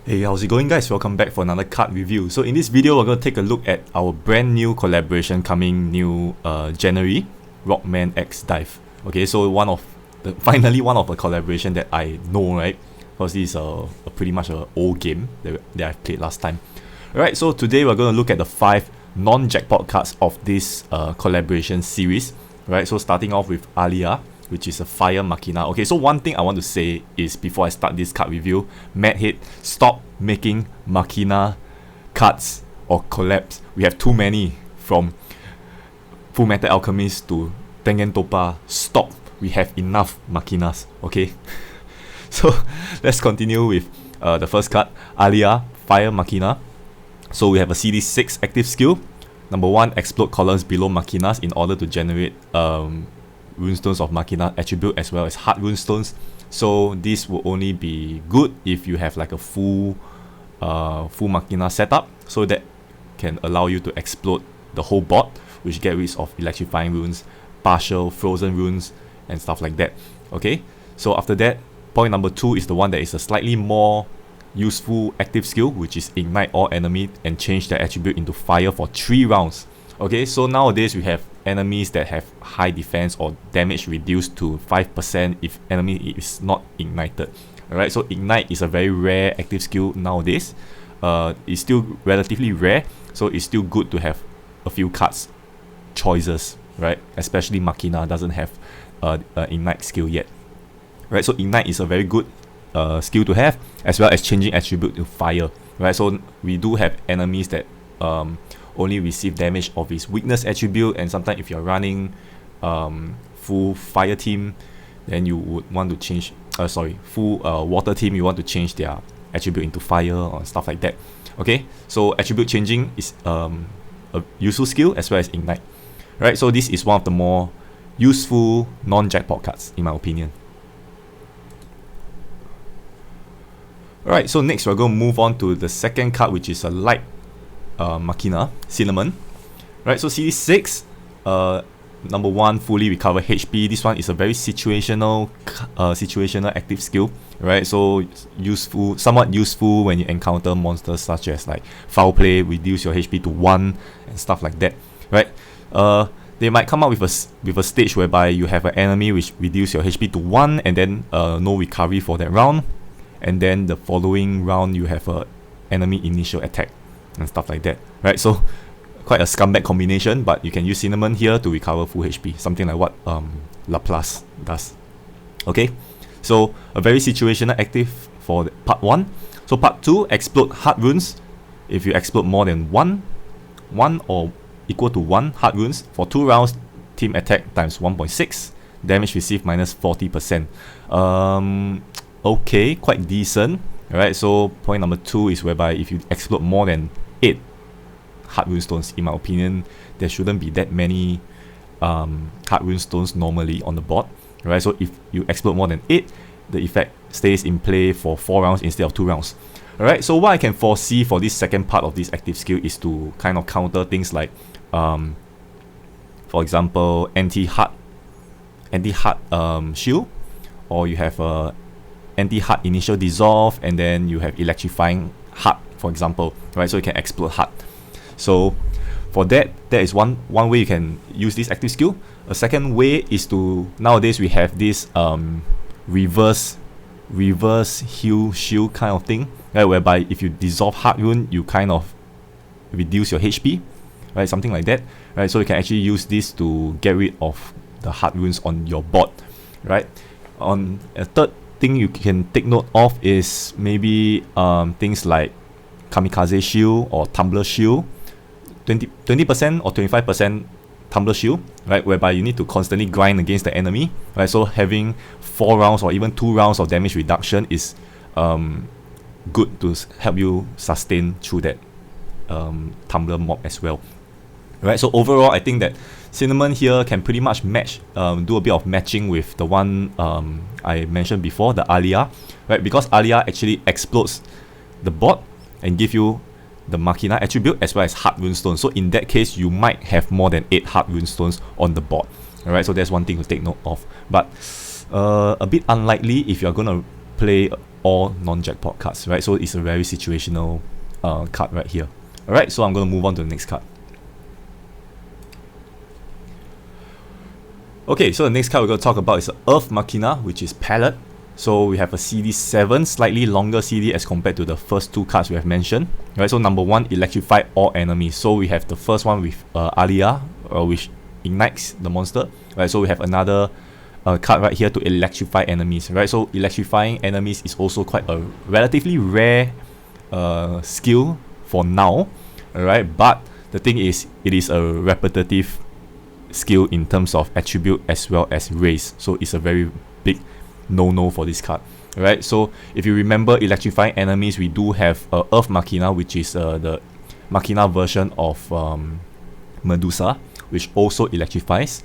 Hey, how's it going, guys? Welcome back for another card review. So in this video, we're going to take a look at our brand new collaboration coming new January, Rockman X Dive. Okay, so finally one of the collaboration that I know, right? Because this is a pretty much an old game that I've played last time. Alright, so today we're going to look at the 5 non-jackpot cards of this collaboration series. Right, so starting off with Alia, which is a Fire Machina. Okay, so one thing I want to say is before I start this card review, Madhead, stop making Machina cards or collabs. We have too many, from Fullmetal Alchemist to Tengen Toppa. Stop, we have enough Machinas, okay? So let's continue with the first card, Alia, Fire Machina. So we have a CD6 active skill. Number 1, explode columns below Machinas in order to generate runestones of Machina attribute as well as hard runestones. So this will only be good if you have like a full Machina setup, so that can allow you to explode the whole board, which get rid of electrifying runes, partial frozen runes, and stuff like that. Okay, so after that, point number 2 is the one that is a slightly more useful active skill, which is ignite all enemy and change their attribute into fire for 3 rounds. Okay, so nowadays we have enemies that have high defense or damage reduced to 5% if enemy is not ignited. Alright, so ignite is a very rare active skill nowadays. It's still relatively rare, so it's still good to have a few cards choices, right? Especially Machina doesn't have ignite skill yet. Right, so ignite is a very good skill to have, as well as changing attribute to fire. Right, so we do have enemies that only receive damage of his weakness attribute, and sometimes if you're running full fire team, then you would want to change full water team, you want to change their attribute into fire or stuff like that. Okay, so attribute changing is a useful skill as well as ignite. Right, so this is one of the more useful non-jackpot cards in my opinion. Alright, so next we're going to move on to the second card, which is a light Machina, Cinnamon. Right, so CD6, number 1, fully recover HP. This one is a very situational active skill. Right, so somewhat useful when you encounter monsters such as like foul play, reduce your HP to 1 and stuff like that. Right, they might come up with a stage whereby you have an enemy which reduce your HP to 1 and then no recovery for that round, and then the following round you have a enemy initial attack and stuff like that. Right, so quite a scumbag combination, but you can use Cinnamon here to recover full HP, something like what Laplace does. Okay, so a very situational active for part 1. So part 2, explode hard runes. If you explode more than 1 or equal to 1 hard runes for 2 rounds, team attack times 1.6, damage received minus 40%. Okay, quite decent. Alright, so point number 2 is whereby if you explode more than 8 hard runestones, in my opinion, there shouldn't be that many hard runestones normally on the board. Right, so if you explode more than 8, the effect stays in play for 4 rounds instead of 2 rounds. Alright, so what I can foresee for this second part of this active skill is to kind of counter things like for example, anti-hard shield, or you have a anti-hard initial dissolve, and then you have electrifying hard, for example, right? So you can explode hard. So for that is one way you can use this active skill. A second way is to, nowadays we have this reverse heal shield kind of thing, right? Whereby if you dissolve hard rune, you kind of reduce your HP, right? Something like that, right? So you can actually use this to get rid of the hard runes on your board, right? On a third thing you can take note of is maybe things like Kamikaze Shield or Tumbler Shield, 20% or 25% Tumbler Shield, right, whereby you need to constantly grind against the enemy, right? So having 4 rounds or even 2 rounds of damage reduction is good to help you sustain through that Tumbler mob as well. Right, so overall I think that Cinnamon here can pretty much match, do a bit of matching with the one I mentioned before, the Alia, right? Because Alia actually explodes the board and give you the Machina attribute as well as hard runestones. So in that case, you might have more than 8 hard runestones on the board. Alright, so that's one thing to take note of. But a bit unlikely if you're gonna play all non-jackpot cards, right? So it's a very situational card right here. Alright, so I'm going to move on to the next card. Okay, so the next card we're going to talk about is Earth Machina, which is Palette. So we have a CD7, slightly longer CD as compared to the first two cards we have mentioned. Right, so number one, electrify all enemies. So we have the first one with Alia, which ignites the monster. Right, so we have another card right here to electrify enemies. Right, so electrifying enemies is also quite a relatively rare skill for now. Alright, but the thing is, it is a repetitive skill in terms of attribute as well as race. So it's a very big no for this card. Right, so if you remember electrifying enemies, we do have Earth Machina, which is the Machina version of Medusa, which also electrifies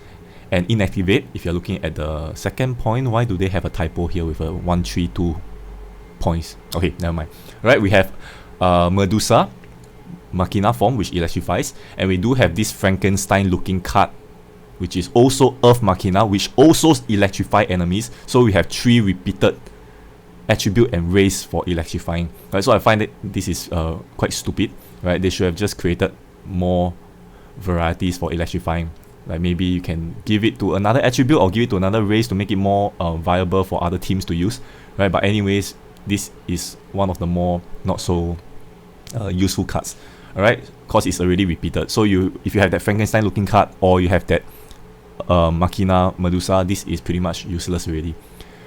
and inactivate. If you're looking at the second point, why do they have a typo here with a 132 points? Okay, never mind. Right, we have Medusa Machina form, which electrifies, and we do have this Frankenstein looking card, which is also Earth Machina, which also electrify enemies. So we have 3 repeated attribute and race for electrifying. Right, so I find that this is quite stupid. Right, they should have just created more varieties for electrifying. Like maybe you can give it to another attribute or give it to another race to make it more viable for other teams to use. Right, but anyways, this is one of the more not so useful cards. Alright, because it's already repeated. So if you have that Frankenstein looking card or you have that Machina Medusa, this is pretty much useless already.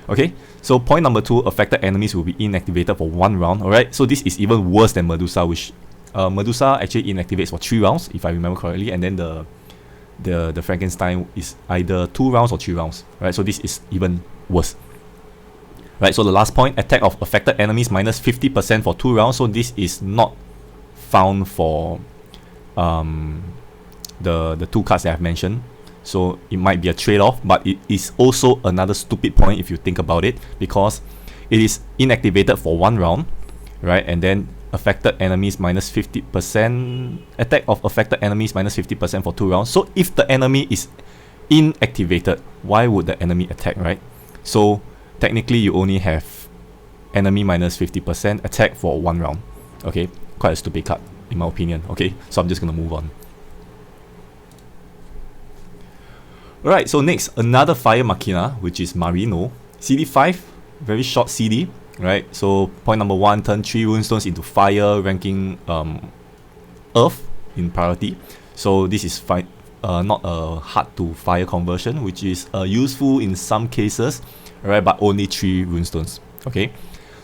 Okay, so point number 2, affected enemies will be inactivated for 1 round. Alright, so this is even worse than Medusa, which Medusa actually inactivates for 3 rounds, if I remember correctly, and then the Frankenstein is either 2 rounds or 3 rounds. Right, so this is even worse. Right, so the last point, attack of affected enemies minus 50% for 2 rounds. So this is not found for the 2 cards that I've mentioned. So it might be a trade-off, but it is also another stupid point if you think about it, because it is inactivated for 1 round, right? And then affected enemies minus 50%, attack of affected enemies minus 50% for 2 rounds. So if the enemy is inactivated, why would the enemy attack, right? So technically you only have enemy minus 50%, attack for 1 round. Okay, quite a stupid card in my opinion. Okay, so I'm just gonna move on. Alright, so next, another Fire Machina, which is Marino. CD5, very short CD, right? So point number 1, turn 3 runestones into fire, ranking Earth in priority. So this is not a hard to fire conversion, which is useful in some cases, right? But only 3 runestones. Okay,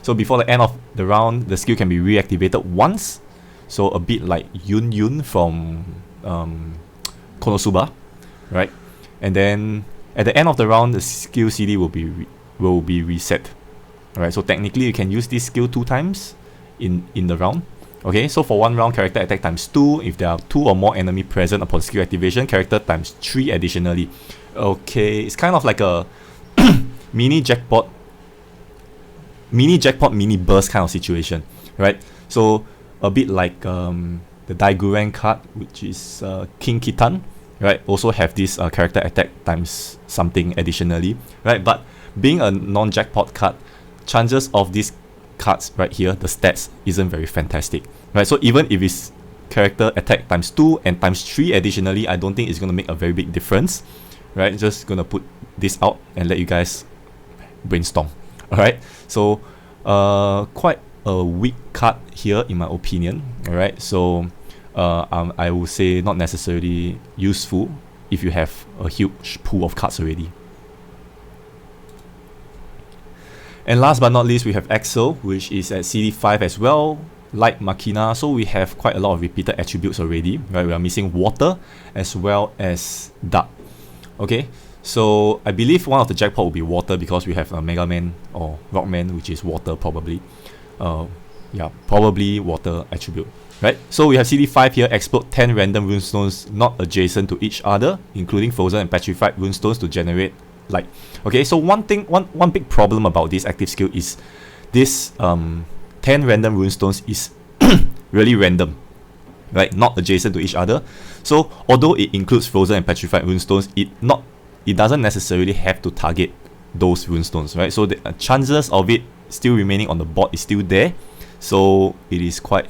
so before the end of the round, the skill can be reactivated once. So a bit like Yun from Konosuba, right? And then at the end of the round, the skill CD will be reset. Alright, so technically you can use this skill 2 times in the round. Okay, so for 1 round, character attack times 2. If there are 2 or more enemy present upon skill activation, character times 3 additionally. Okay, it's kind of like a mini jackpot, mini burst kind of situation, right? So a bit like the Daiguren card, which is King Kitan, right? Also have this character attack times something additionally, right? But being a non-jackpot card, chances of these cards right here, the stats, isn't very fantastic, right? So even if it's character attack times 2 and times 3 additionally, I don't think it's going to make a very big difference, right? Just going to put this out and let you guys brainstorm. Alright, so quite a weak card here in my opinion. Alright, so I would say not necessarily useful if you have a huge pool of cards already. And last but not least, we have Axel, which is at CD5 as well, like Machina. So we have quite a lot of repeated attributes already, right? We are missing water as well as dark. Okay, so I believe one of the jackpot will be water because we have a Mega Man or Rockman, which is water probably. Yeah, probably water attribute, right? So we have CD5 here, explode 10 random runestones not adjacent to each other, including frozen and petrified runestones to generate light. Okay, so one big problem about this active skill is this 10 random runestones is really random, right? Not adjacent to each other. So although it includes frozen and petrified runestones, it doesn't necessarily have to target those runestones, right? So the chances of it still remaining on the board is still there. So it is quite,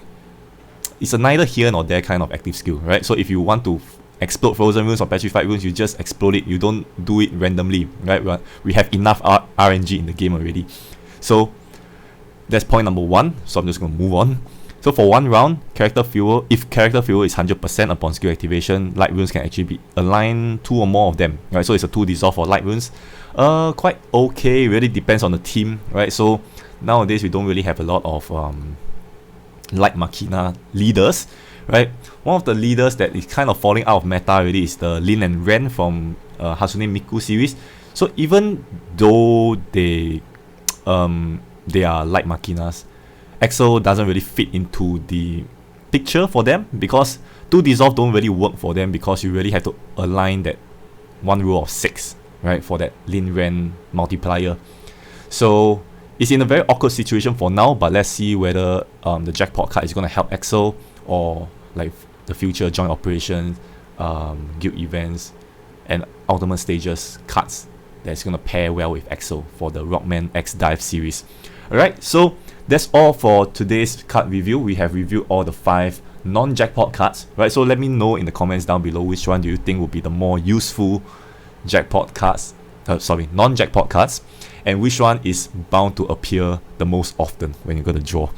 it's a neither here nor there kind of active skill, right? So if you want to explode frozen runes or petrified runes, you just explode it. You don't do it randomly, right? We have enough RNG in the game already. So that's point number 1. So I'm just going to move on. So for 1 round, character fuel, if character fuel is 100% upon skill activation, light runes can actually be aligned 2 or more of them, right? So it's a 2 dissolve for light runes. Quite okay, really depends on the team, right? So nowadays we don't really have a lot of light machina leaders, right? One of the leaders that is kind of falling out of meta already is the Lin and Ren from Hatsune Miku series. So even though they are light machinas, Exo doesn't really fit into the picture for them, because 2 dissolve don't really work for them, because you really have to align that 1 rule of 6, right, for that Lin Ren multiplier. So it's in a very awkward situation for now, but let's see whether the jackpot card is going to help Exo, or like the future joint operations, guild events, and ultimate stages cards that's going to pair well with Exo for the Rockman X Dive series. Alright, so that's all for today's card review. We have reviewed all the 5 non-jackpot cards, right? So let me know in the comments down below which one do you think will be the more useful jackpot cards, non-jackpot cards, and which one is bound to appear the most often when you're going to draw.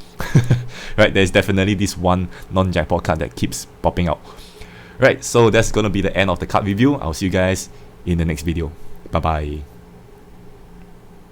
Right, there's definitely this one non-jackpot card that keeps popping out. Right, so that's going to be the end of the card review. I'll see you guys in the next video. Bye bye.